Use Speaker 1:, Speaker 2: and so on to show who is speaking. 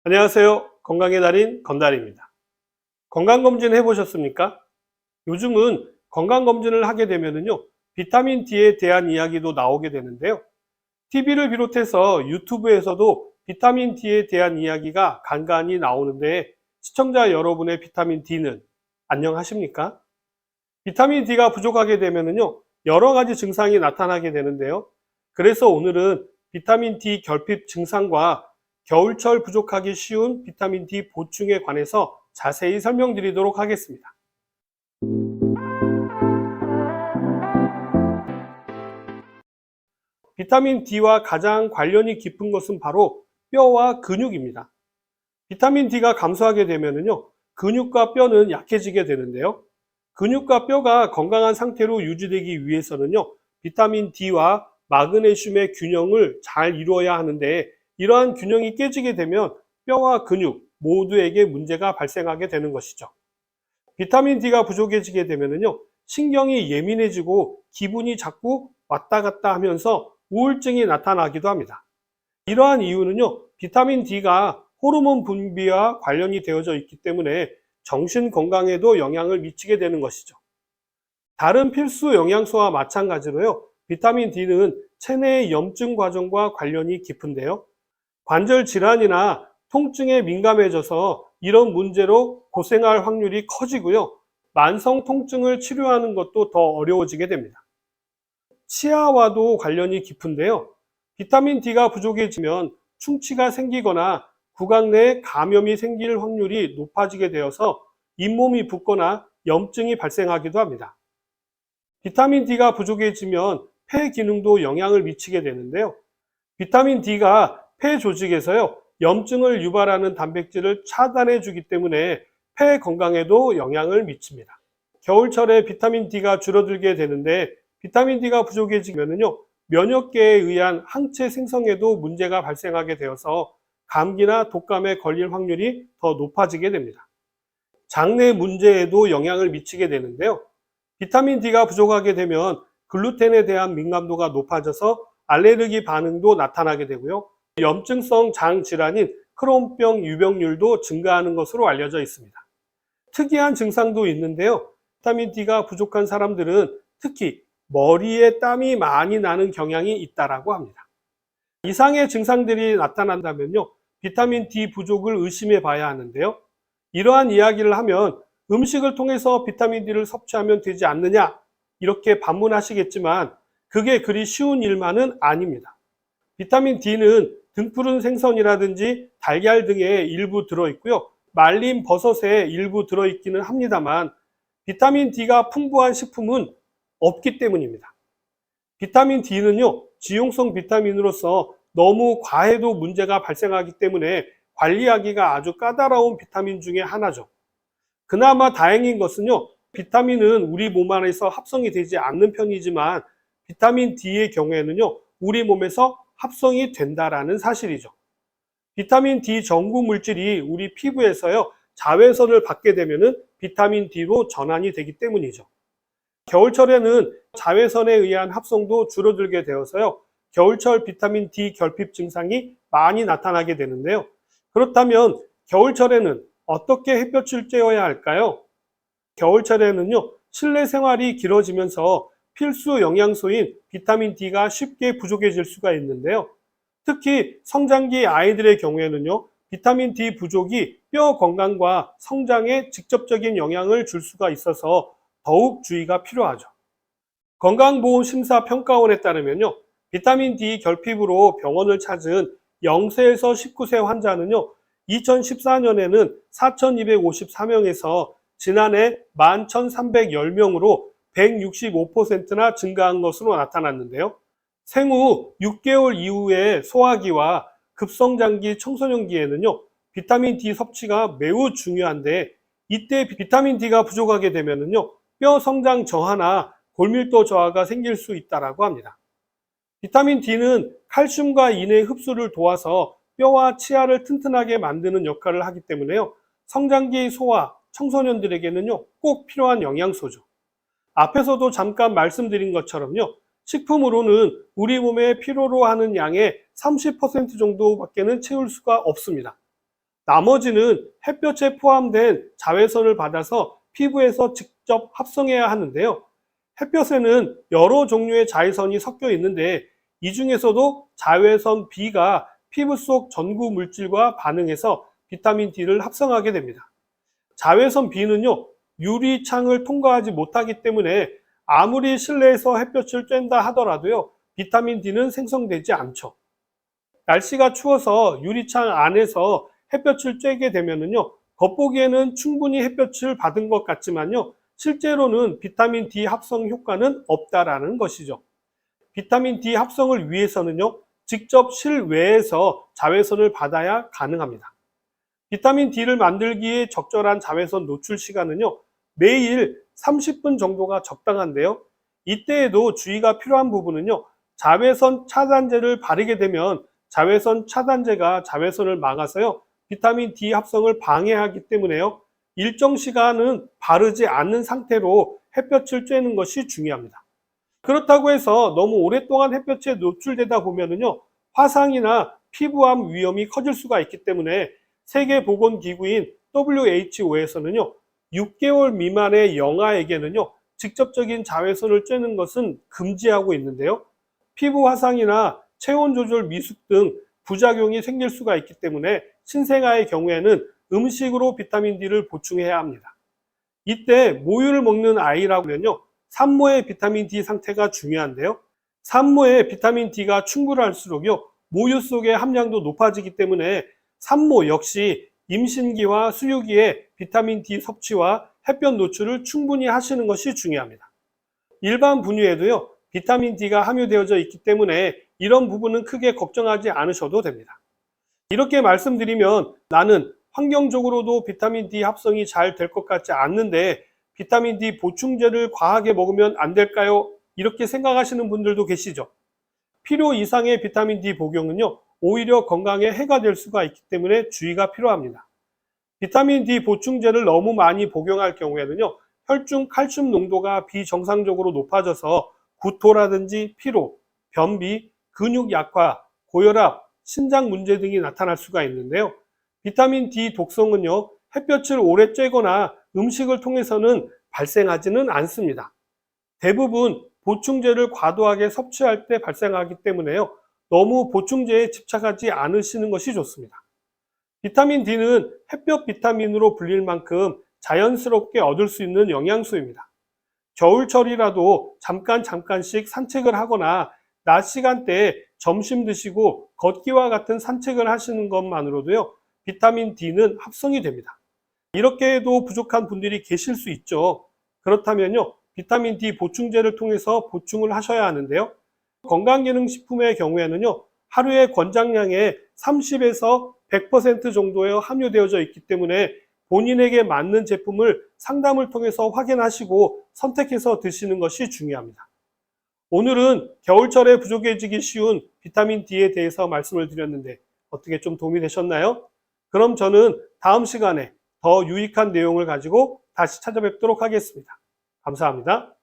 Speaker 1: 안녕하세요. 건강의 달인 건달입니다. 건강검진 해보셨습니까? 요즘은 건강검진을 하게 되면요, 비타민 D에 대한 이야기도 나오게 되는데요. TV를 비롯해서 유튜브에서도 비타민 D에 대한 이야기가 간간히 나오는데, 시청자 여러분의 비타민 D는 안녕하십니까? 비타민 D가 부족하게 되면요, 여러 가지 증상이 나타나게 되는데요. 그래서 오늘은 비타민 D 결핍 증상과 겨울철 부족하기 쉬운 비타민 D 보충에 관해서 자세히 설명드리도록 하겠습니다. 비타민 D와 가장 관련이 깊은 것은 바로 뼈와 근육입니다. 비타민 D가 감소하게 되면요, 근육과 뼈는 약해지게 되는데요. 근육과 뼈가 건강한 상태로 유지되기 위해서는요, 비타민 D와 마그네슘의 균형을 잘 이루어야 하는데, 이러한 균형이 깨지게 되면 뼈와 근육 모두에게 문제가 발생하게 되는 것이죠. 비타민 D가 부족해지게 되면요, 신경이 예민해지고 기분이 자꾸 왔다 갔다 하면서 우울증이 나타나기도 합니다. 이러한 이유는요, 비타민 D가 호르몬 분비와 관련이 되어져 있기 때문에 정신 건강에도 영향을 미치게 되는 것이죠. 다른 필수 영양소와 마찬가지로요, 비타민 D는 체내의 염증 과정과 관련이 깊은데요. 관절 질환이나 통증에 민감해져서 이런 문제로 고생할 확률이 커지고요. 만성 통증을 치료하는 것도 더 어려워지게 됩니다. 치아와도 관련이 깊은데요. 비타민 D가 부족해지면 충치가 생기거나 구강 내에 감염이 생길 확률이 높아지게 되어서 잇몸이 붓거나 염증이 발생하기도 합니다. 비타민 D가 부족해지면 폐 기능도 영향을 미치게 되는데요. 비타민 D가 폐 조직에서요, 염증을 유발하는 단백질을 차단해 주기 때문에 폐 건강에도 영향을 미칩니다. 겨울철에 비타민 D가 줄어들게 되는데, 비타민 D가 부족해지면요, 면역계에 의한 항체 생성에도 문제가 발생하게 되어서 감기나 독감에 걸릴 확률이 더 높아지게 됩니다. 장내 문제에도 영향을 미치게 되는데요. 비타민 D가 부족하게 되면 글루텐에 대한 민감도가 높아져서 알레르기 반응도 나타나게 되고요. 염증성 장 질환인 크론병 유병률도 증가하는 것으로 알려져 있습니다. 특이한 증상도 있는데요. 비타민 D가 부족한 사람들은 특히 머리에 땀이 많이 나는 경향이 있다고 합니다. 이상의 증상들이 나타난다면요, 비타민 D 부족을 의심해 봐야 하는데요. 이러한 이야기를 하면 음식을 통해서 비타민 D를 섭취하면 되지 않느냐, 이렇게 반문하시겠지만 그게 그리 쉬운 일만은 아닙니다. 비타민 D는 등푸른 생선이라든지 달걀 등에 일부 들어있고요. 말린 버섯에 일부 들어있기는 합니다만 비타민 D가 풍부한 식품은 없기 때문입니다. 비타민 D는요, 지용성 비타민으로서 너무 과해도 문제가 발생하기 때문에 관리하기가 아주 까다로운 비타민 중에 하나죠. 그나마 다행인 것은요, 비타민은 우리 몸 안에서 합성이 되지 않는 편이지만 비타민 D의 경우에는요, 우리 몸에서 합성이 된다라는 사실이죠. 비타민 D 전구 물질이 우리 피부에서요, 자외선을 받게 되면은 비타민 D로 전환이 되기 때문이죠. 겨울철에는 자외선에 의한 합성도 줄어들게 되어서요, 겨울철 비타민 D 결핍 증상이 많이 나타나게 되는데요. 그렇다면 겨울철에는 어떻게 햇볕을 쬐어야 할까요? 겨울철에는요, 실내 생활이 길어지면서 필수 영양소인 비타민 D가 쉽게 부족해질 수가 있는데요. 특히 성장기 아이들의 경우에는요, 비타민 D 부족이 뼈 건강과 성장에 직접적인 영향을 줄 수가 있어서 더욱 주의가 필요하죠. 건강보험심사평가원에 따르면요, 비타민 D 결핍으로 병원을 찾은 0세에서 19세 환자는요, 2014년에는 4,254명에서 지난해 11,310명으로 165%나 증가한 것으로 나타났는데요. 생후 6개월 이후의 소화기와 급성장기 청소년기에는요, 비타민 D 섭취가 매우 중요한데, 이때 비타민 D가 부족하게 되면요, 뼈 성장 저하나 골밀도 저하가 생길 수 있다고 합니다. 비타민 D는 칼슘과 인의 흡수를 도와서 뼈와 치아를 튼튼하게 만드는 역할을 하기 때문에요, 성장기 소아, 청소년들에게는요, 꼭 필요한 영양소죠. 앞에서도 잠깐 말씀드린 것처럼요, 식품으로는 우리 몸에 필요로 하는 양의 30% 정도밖에는 채울 수가 없습니다. 나머지는 햇볕에 포함된 자외선을 받아서 피부에서 직접 합성해야 하는데요. 햇볕에는 여러 종류의 자외선이 섞여 있는데 이 중에서도 자외선 B가 피부 속 전구 물질과 반응해서 비타민 D를 합성하게 됩니다. 자외선 B는요, 유리창을 통과하지 못하기 때문에 아무리 실내에서 햇볕을 쬐다 하더라도요, 비타민 D는 생성되지 않죠. 날씨가 추워서 유리창 안에서 햇볕을 쬐게 되면은요, 겉보기에는 충분히 햇볕을 받은 것 같지만요, 실제로는 비타민 D 합성 효과는 없다라는 것이죠. 비타민 D 합성을 위해서는요, 직접 실외에서 자외선을 받아야 가능합니다. 비타민 D를 만들기에 적절한 자외선 노출 시간은요, 매일 30분 정도가 적당한데요. 이때에도 주의가 필요한 부분은요, 자외선 차단제를 바르게 되면 자외선 차단제가 자외선을 막아서요, 비타민 D 합성을 방해하기 때문에요, 일정 시간은 바르지 않는 상태로 햇볕을 쬐는 것이 중요합니다. 그렇다고 해서 너무 오랫동안 햇볕에 노출되다 보면은요, 화상이나 피부암 위험이 커질 수가 있기 때문에 세계보건기구인 WHO에서는요, 6개월 미만의 영아에게는요, 직접적인 자외선을 쬐는 것은 금지하고 있는데요. 피부 화상이나 체온 조절 미숙 등 부작용이 생길 수가 있기 때문에 신생아의 경우에는 음식으로 비타민 D를 보충해야 합니다. 이때 모유를 먹는 아이라면요, 산모의 비타민 D 상태가 중요한데요. 산모의 비타민 D가 충분할수록요, 모유 속의 함량도 높아지기 때문에 산모 역시 임신기와 수유기에 비타민 D 섭취와 햇볕 노출을 충분히 하시는 것이 중요합니다. 일반 분유에도요, 비타민 D가 함유되어져 있기 때문에 이런 부분은 크게 걱정하지 않으셔도 됩니다. 이렇게 말씀드리면 나는 환경적으로도 비타민 D 합성이 잘 될 것 같지 않는데 비타민 D 보충제를 과하게 먹으면 안 될까요? 이렇게 생각하시는 분들도 계시죠. 필요 이상의 비타민 D 복용은요, 오히려 건강에 해가 될 수가 있기 때문에 주의가 필요합니다. 비타민 D 보충제를 너무 많이 복용할 경우에는요, 혈중 칼슘 농도가 비정상적으로 높아져서 구토라든지 피로, 변비, 근육 약화, 고혈압, 신장 문제 등이 나타날 수가 있는데요. 비타민 D 독성은요, 햇볕을 오래 쬐거나 음식을 통해서는 발생하지는 않습니다. 대부분 보충제를 과도하게 섭취할 때 발생하기 때문에요, 너무 보충제에 집착하지 않으시는 것이 좋습니다. 비타민 D는 햇볕 비타민으로 불릴 만큼 자연스럽게 얻을 수 있는 영양소입니다. 겨울철이라도 잠깐씩 산책을 하거나 낮 시간대에 점심 드시고 걷기와 같은 산책을 하시는 것만으로도요, 비타민 D는 합성이 됩니다. 이렇게 해도 부족한 분들이 계실 수 있죠. 그렇다면요, 비타민 D 보충제를 통해서 보충을 하셔야 하는데요. 건강기능식품의 경우에는요, 하루의 권장량의 30에서 100% 정도에 함유되어져 있기 때문에 본인에게 맞는 제품을 상담을 통해서 확인하시고 선택해서 드시는 것이 중요합니다. 오늘은 겨울철에 부족해지기 쉬운 비타민 D에 대해서 말씀을 드렸는데 어떻게 좀 도움이 되셨나요? 그럼 저는 다음 시간에 더 유익한 내용을 가지고 다시 찾아뵙도록 하겠습니다. 감사합니다.